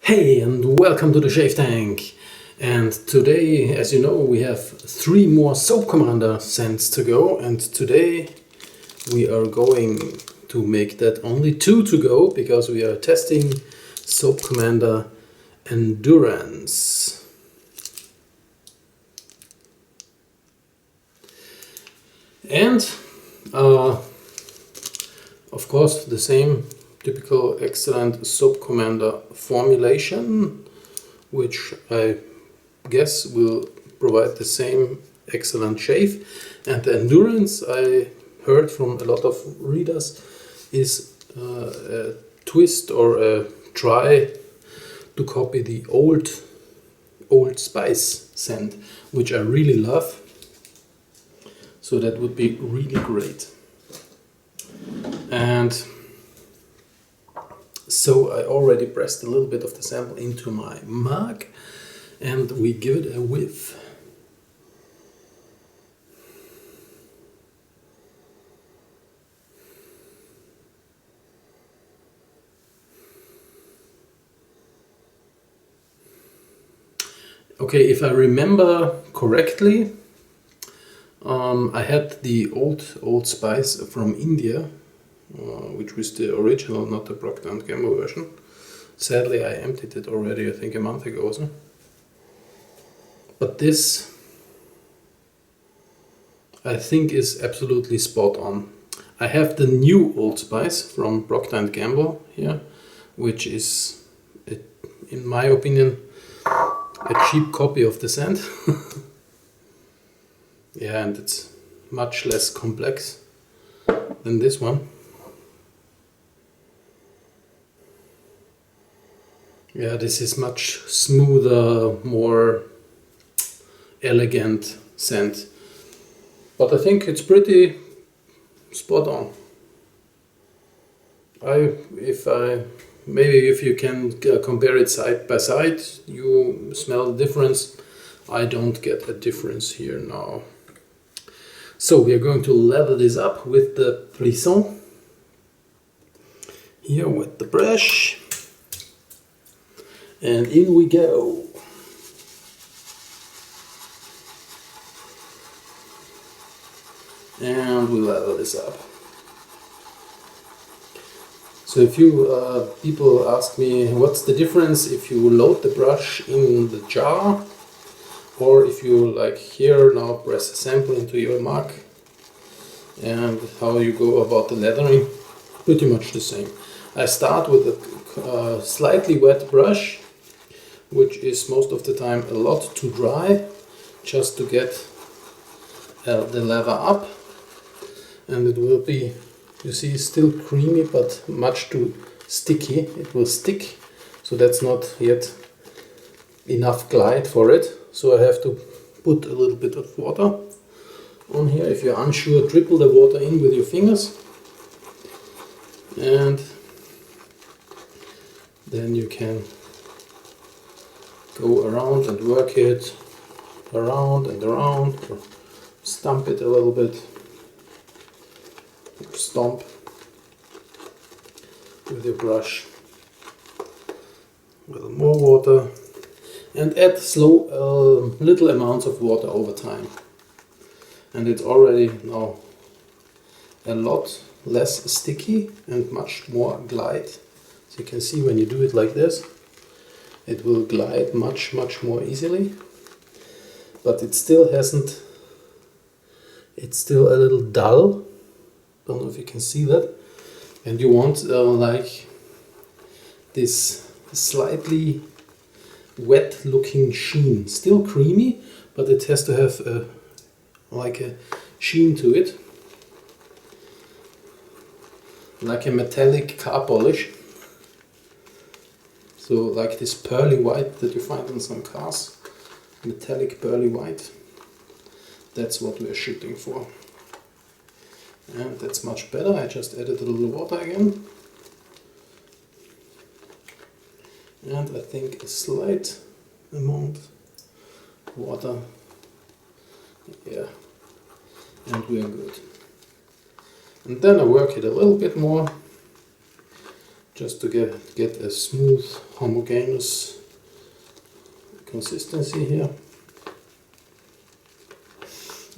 Hey, and welcome to the Shave Tank. And today, as you know, we have 3 more SoapCommander scents to go. And today we are going to make that only 2 to go because we are testing SoapCommander Endurance. And of course, the same typical excellent SoapCommander formulation, which I guess will provide the same excellent shave. And the Endurance, I heard from a lot of readers, is a twist or a try to copy the Old Spice scent, which I really love. So that would be really great. And so I already pressed a little bit of the sample into my mug and we give it a whiff. Okay, if I remember correctly, I had the Old Spice from India, which was the original, not the Procter & Gamble version. Sadly, I emptied it already, I think a month ago or so. But this, I think, is absolutely spot on. I have the new Old Spice from Procter & Gamble here, which is, in my opinion, a cheap copy of the scent. Yeah, and it's much less complex than this one. Yeah, this is much smoother, more elegant scent. But I think it's pretty spot on. Maybe if you can compare it side by side, you smell the difference. I don't get a difference here now. So we are going to level this up with the Frisson. Here with the brush. And in we go. And we level this up. So if you people ask me what's the difference if you load the brush in the jar or if you, like here, now press a sample into your mug, and how you go about the leathering, pretty much the same. I start with a slightly wet brush, which is most of the time a lot too dry, just to get the leather up, and it will be, you see, still creamy but much too sticky. It will stick, so that's not yet enough glide for it. So I have to put a little bit of water on here. If you're unsure, dribble the water in with your fingers, and then you can go around and work it around and around, or stump it a little bit, or stomp with your brush. A little more water, and add little amounts of water over time. And it's already now a lot less sticky and much more glide. So you can see when you do it like this, it will glide much more easily. But it still hasn't, it's still a little dull. Don't know if you can see that. And you want like this slightly wet looking sheen, still creamy, but it has to have like a sheen to it, like a metallic car polish. So like this pearly white that you find in some cars, metallic pearly white, that's what we're shooting for. And that's much better. I just added a little water again. And I think a slight amount of water. Yeah, and we are good. And then I work it a little bit more, just to get a smooth, homogeneous consistency here.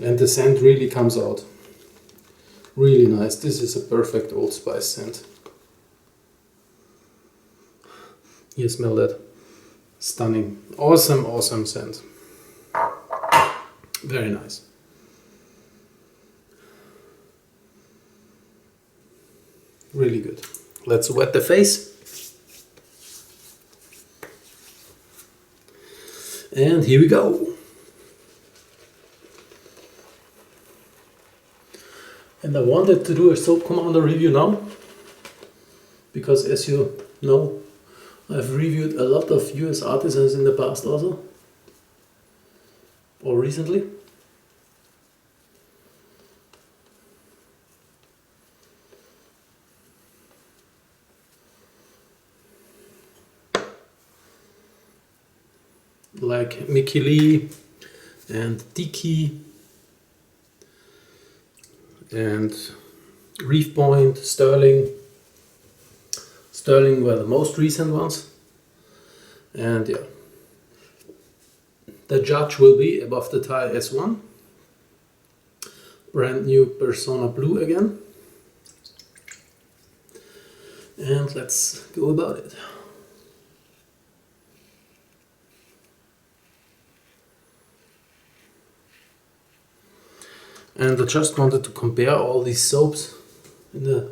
And the scent really comes out. Really nice. This is a perfect Old Spice scent. You smell that? Stunning. Awesome, awesome scent. Very nice. Really good. Let's wet the face. And here we go. And I wanted to do a SoapCommander review now, because as you know, I've reviewed a lot of US artisans in the past also, or recently. Like Mickey Lee and Dickey and Reef Point, Sterling. Sterling were the most recent ones. And yeah, the judge will be above the tie S1. Brand new Persona Blue again. And let's go about it. And I just wanted to compare all these soaps in a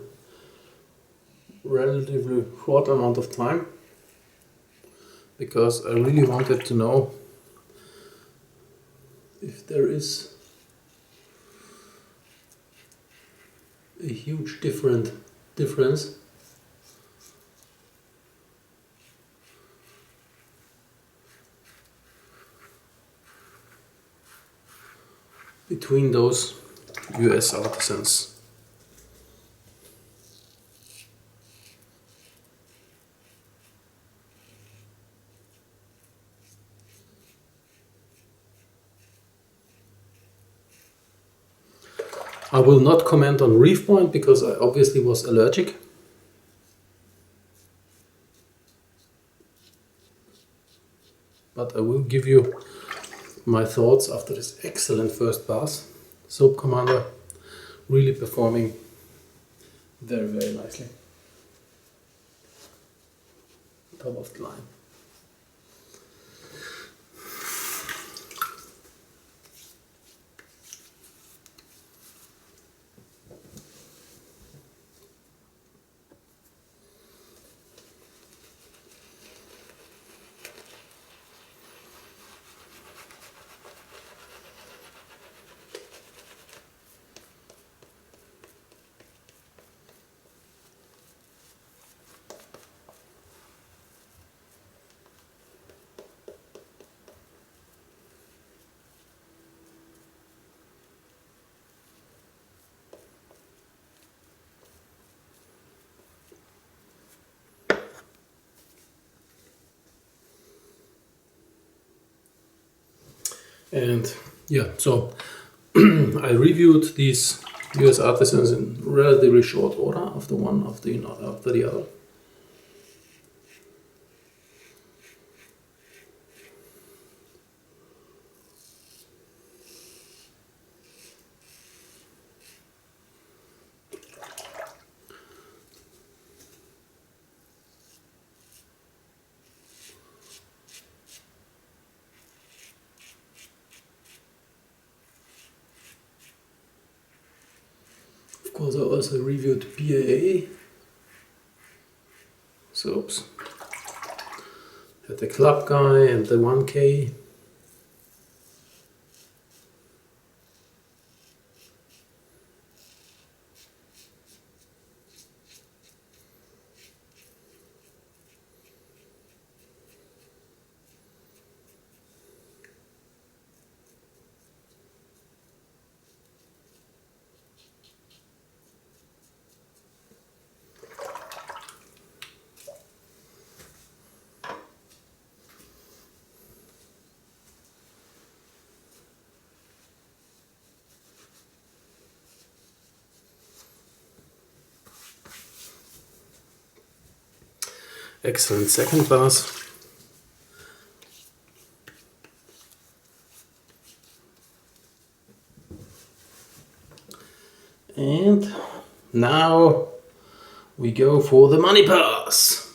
relatively short amount of time, because I really wanted to know if there is a huge difference between those US artisans. I will not comment on Reef Point because I obviously was allergic. But I will give you my thoughts after this excellent first pass. SoapCommander really performing very, very nicely. Top of the line. And yeah, so I reviewed these US artisans in relatively short order, after one after the other. Of course, I also reviewed BAA soaps. Had the Club Guy and the 1K. Excellent second pass. And now we go for the money pass.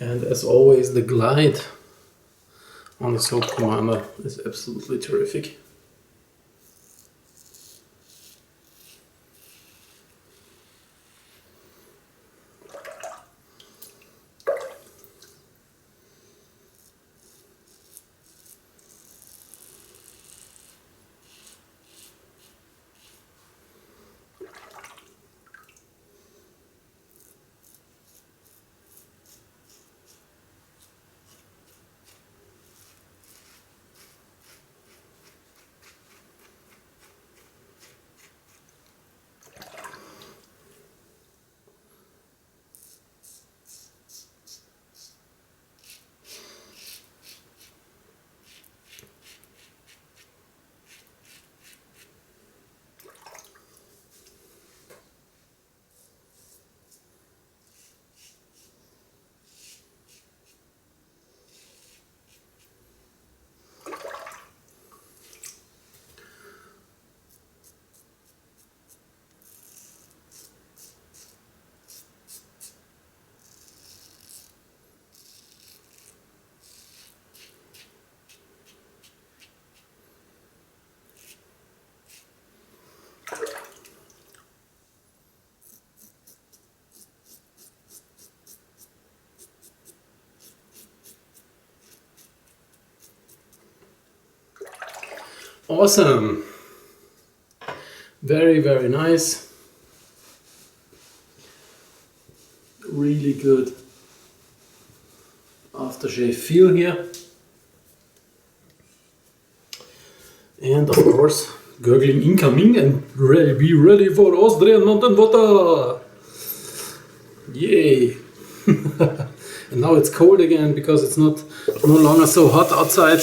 And as always, the glide on the SoapCommander is absolutely terrific. Awesome. Very, very nice. Really good aftershave feel here. And of course, gurgling incoming and be ready for Austrian mountain water. Yay. And now it's cold again because it's no longer so hot outside.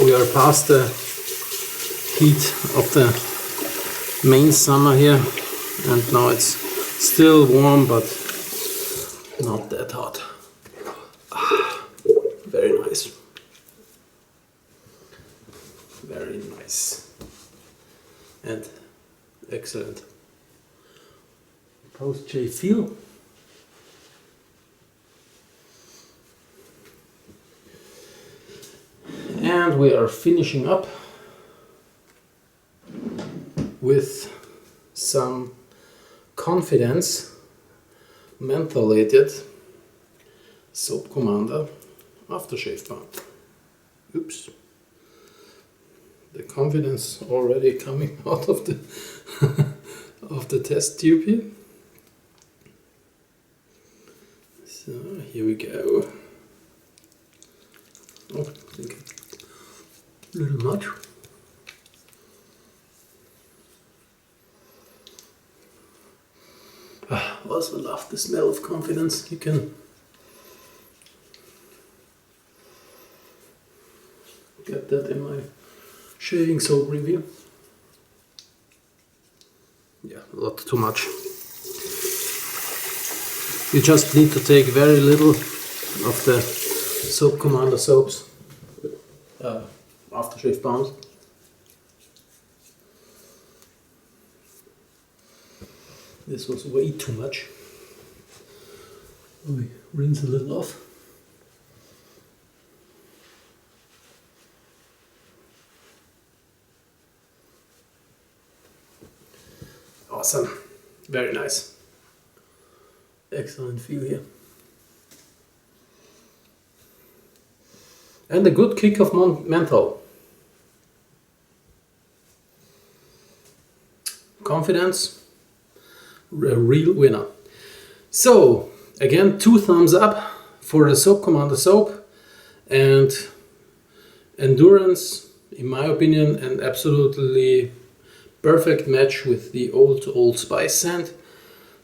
We are past the heat of the main summer here, and now it's still warm but not that hot. Very nice. Very nice. And excellent post-shave feel. And we are finishing up with some confidence mentholated SoapCommander aftershave balm. Oops. The confidence already coming out of the of the test tube here. So here we go. Oh, I think a little much. Also love the smell of confidence. You can get that in my shaving soap review. Yeah, a lot too much. You just need to take very little of the SoapCommander soaps, aftershave balms. This was way too much. We rinse a little off. Awesome. Very nice. Excellent feel here. And a good kick of menthol. confidence, a real winner. So again, 2 thumbs up for the SoapCommander soap, and Endurance, in my opinion, an absolutely perfect match with the Old Spice scent.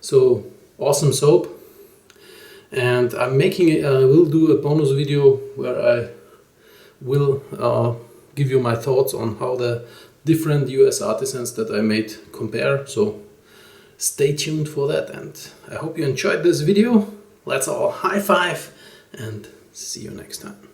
So awesome soap. And I'm making I will do a bonus video where I will give you my thoughts on how the different US artisans that I made compare. So stay tuned for that, and I hope you enjoyed this video. Let's all high five and see you next time.